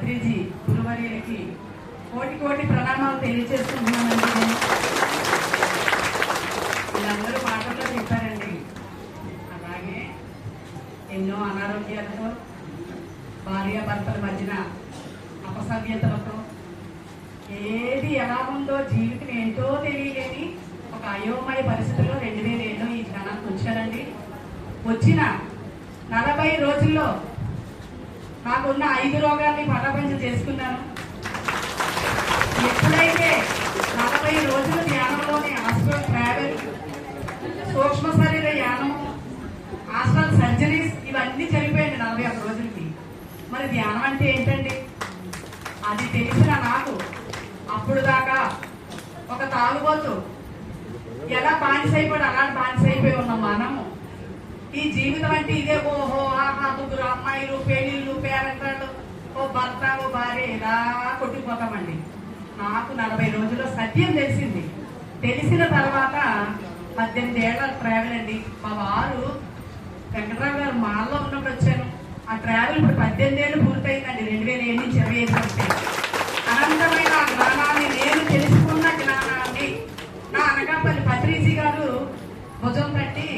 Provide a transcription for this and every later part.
పత్రిజీ గురువర్యులకి కోటి కోటి ప్రణామాలు తెలియజేస్తున్నానండి. వీళ్ళందరూ మాటల్లో చెప్పారండి. అలాగే ఎన్నో అనారోగ్యాలతో, భార్యాభర్తల మధ్యన అపసవ్యతలతో, ఏది ఎలా ఉందో జీవితం ఏంటో తెలియలేని ఒక అయోమయ పరిస్థితుల్లో 2007 ఈ క్షణానికి వచ్చానండి. వచ్చిన 40 రోజుల్లో నాకున్న 5 రోగాల్ని పటాపంచ చేసుకున్నాను. ఎప్పుడైతే 40 రోజుల ధ్యానంలోనే హాస్పిటల్ ట్రావెల్, సూక్ష్మ శరీర యానం, హాస్పిటల్ సర్జరీస్ ఇవన్నీ జరిగిపోయింది 41 రోజులకి. మరి ధ్యానం అంటే ఏంటండి? అది తెలిసిన నాకు అప్పుడు దాకా ఒక తాగుబోతు ఎలా బానిసైపోయి అలాంటి బానిసైపోయి ఉన్నాం మనము. ఈ జీవితం అంటే ఇదే, ఓహో ఆహా, ముగ్గురు అమ్మాయిలు, పెళ్లిళ్ళు, పేరెంటాలు, ఓ భర్త, ఓ భార్య, ఇలా కొట్టిపోతామండి. నాకు 40 రోజుల్లో సత్యం తెలిసింది. తెలిసిన తర్వాత 18 ఏళ్ల ట్రావెల్ అండి. మా వారు వెంకటరావు గారు మాల్లో ఉన్నప్పుడు వచ్చాను. ఆ ట్రావెల్ ఇప్పుడు 18 ఏళ్ళు పూర్తయిందండి. 2007 నుంచి 25 వస్తే అనంతమైన ఆ జ్ఞానాన్ని, నేను తెలుసుకున్న జ్ఞానాన్ని నా అనకాపల్లి పత్రిజీ గారు భుజం తట్టి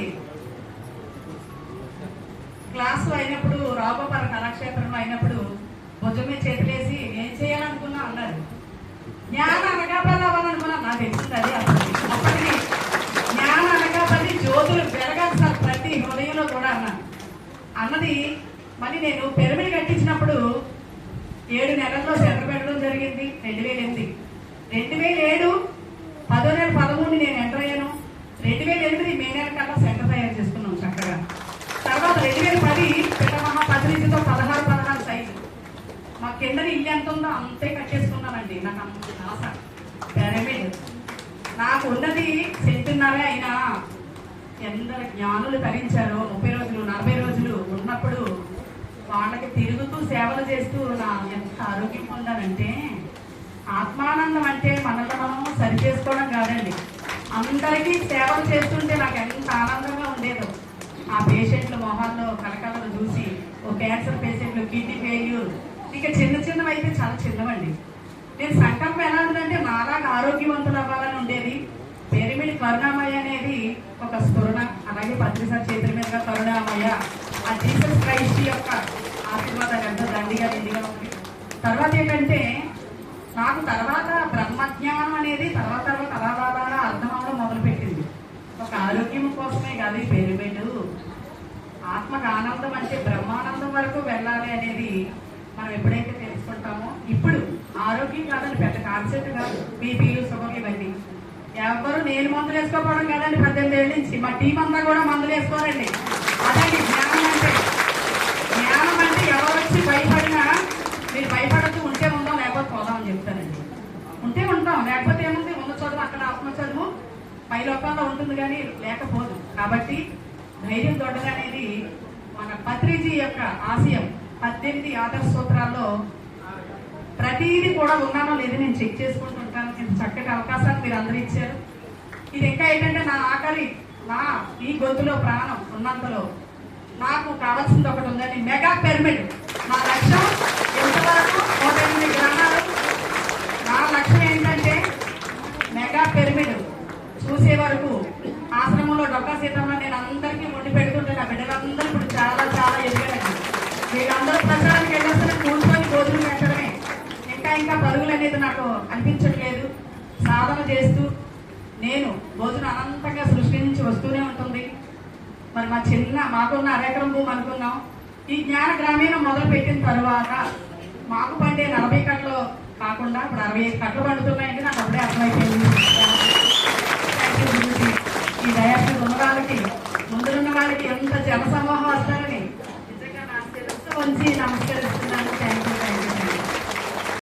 క్లాసు అయినప్పుడు, రాఘోపాల కళాక్షేత్రంలో అయినప్పుడు భుజం మీద చేతులేసి ఏం చేయాలనుకున్నా అన్నారు. జ్ఞాన అనకాపల్లి అవ్వాలనుకున్నా. నాకు తెలిసింది అది. అప్పటికి జ్ఞాన అనకాపల్లి జ్యోతులు పెరగాలి సార్ ప్రతి హృదయంలో కూడా అన్నది. మళ్ళీ నేను పిరమిడ్ కట్టించినప్పుడు 7 నెలల్లో సెంటర్ పెట్టడం జరిగింది. 2008 2007 10వ నెల 13 నేను ఎంటర్ అయ్యాను. 2008 మే నెల కల్లా సెంటర్ తయారు చేసుకున్నాం చక్కగా. తర్వాత 2010 పిల్లమహా పత్రికతో 16 సైజు మా కింద ఇల్లు ఎంత ఉందో అంతే కట్టేసుకున్నానండి. నాకు అంత ఆశ. పిరమిడ్ నాకు ఉన్నది సెంటున్నరే అయినా ఎందరు జ్ఞానులు తరించారో 30 రోజులు 40 రోజులు ఉన్నప్పుడు వాళ్ళకి తిరుగుతూ సేవలు చేస్తూ నా ఎంత ఆరోగ్యం పొందానంటే, ఆత్మానందం అంటే మనల్ని మనం సరి చేసుకోవడం కాదండి. అందరికీ సేవలు చేస్తుంటే నాకు ఎంత ఆనందంగా ఉండేదో. ఆ పేషెంట్ల మొహాల్లో కలకలను చూసి, ఓ క్యాన్సర్ పేషెంట్లు, కిడ్నీ ఫెయిల్యూర్, ఇక చిన్నవి అయితే చాలా చిన్నవండి. నేను సంకల్పం ఎలా ఉందంటే నాలాగా ఆరోగ్యవంతులు అవ్వాలని ఉండేది. పిరమిడ్ కరుణామయ అనేది ఒక స్ఫురణ. అలాగే పత్రిసారి చేతుల మీదుగా కరుణామయ, ఆ జీసస్ క్రైస్ట్ యొక్క ఆశీర్వాదాలు ఎంతో దండిగా నిండిగా ఉంది. తర్వాత ఏంటంటే నాకు తర్వాత బ్రహ్మజ్ఞానం అనేది తర్వాత అలా అర్థం అవడం మొదలుపెట్టింది. ఒక ఆరోగ్యం కోసమే కాదు ఈ పిరమిడ్. ఆత్మకు ఆనందం అంటే బ్రహ్మానందం వరకు వెళ్ళాలి అనేది మనం ఎప్పుడైతే తెలుసుకుంటామో, ఇప్పుడు ఆరోగ్యం కాదని పెద్ద కాన్సెప్ట్ కాదు. బీపీలు, షుగర్లు ఇవన్నీ ఎవరు నేను మందులు వేసుకోకపోవడం కాదండి. 18 ఏళ్ళ నుంచి మా టీం అంతా కూడా మందులు వేసుకోరండి. అదండి జ్ఞానం అంటే. జ్ఞానం అంటే ఎవరు వచ్చి భయపడినా మీరు భయపడుతూ ఉంటే ఉందాం, లేకపోతే పోదాం అని చెప్తానండి. ఉంటే ఉంటాం, లేకపోతే ఏముంది, ఉన్న చదువు అక్కడ ఆత్మ చదువు పై లోకంలో ఉంటుంది కానీ లేకపోదు. కాబట్టి ధైర్యం దొడ్డదనేది మన పత్రిజీ యొక్క ఆశయం. 18 ఆదర్శ సూత్రాల్లో ప్రతిదీ కూడా ఉన్నానో లేదో నేను చెక్ చేసుకుంటుంటాను. ఇంత చక్కటి అవకాశాన్ని మీరు అందరూ ఇచ్చారు. ఇది ఇంకా ఏంటంటే నా ఆఖరి, నా ఈ గొంతులో ప్రాణం ఉన్నంతలో నాకు కావాల్సింది ఒకటి ఉందని, మెగా పిరమిడ్. నా లక్ష్యం ఎంతవరకు 108 గ్రామాలు. నా లక్ష్యం ఏంటంటే మెగా పిరమిడ్ చూసే వరకు ఆశ్రమంలో డొక్కా సీతంలో నేను అందరికీ వండి పెడుతుంటే నా బిడ్డలందరూ ఇప్పుడు చాలా చాలా ఎదిగారండి. వీళ్ళందరూ ప్రచారానికి వెళ్ళొస్తే కూర్చొని భోజనం పెట్టడమే. ఇంకా పరుగులు అనేది నాకు అనిపించట్లేదు. సాధన చేస్తూ నేను భోజనం అనంతంగా సృష్టి నుంచి వస్తూనే ఉంటుంది. మరి మాకున్న 1 ఎకరం భూమి అనుకున్నాం. ఈ జ్ఞాన గ్రామీణం మొదలు పెట్టిన తర్వాత మాకు పండే 40 కట్టలు కాకుండా ఇప్పుడు 65 కట్టలు పండుతున్నాయండి. నాకు అప్పుడే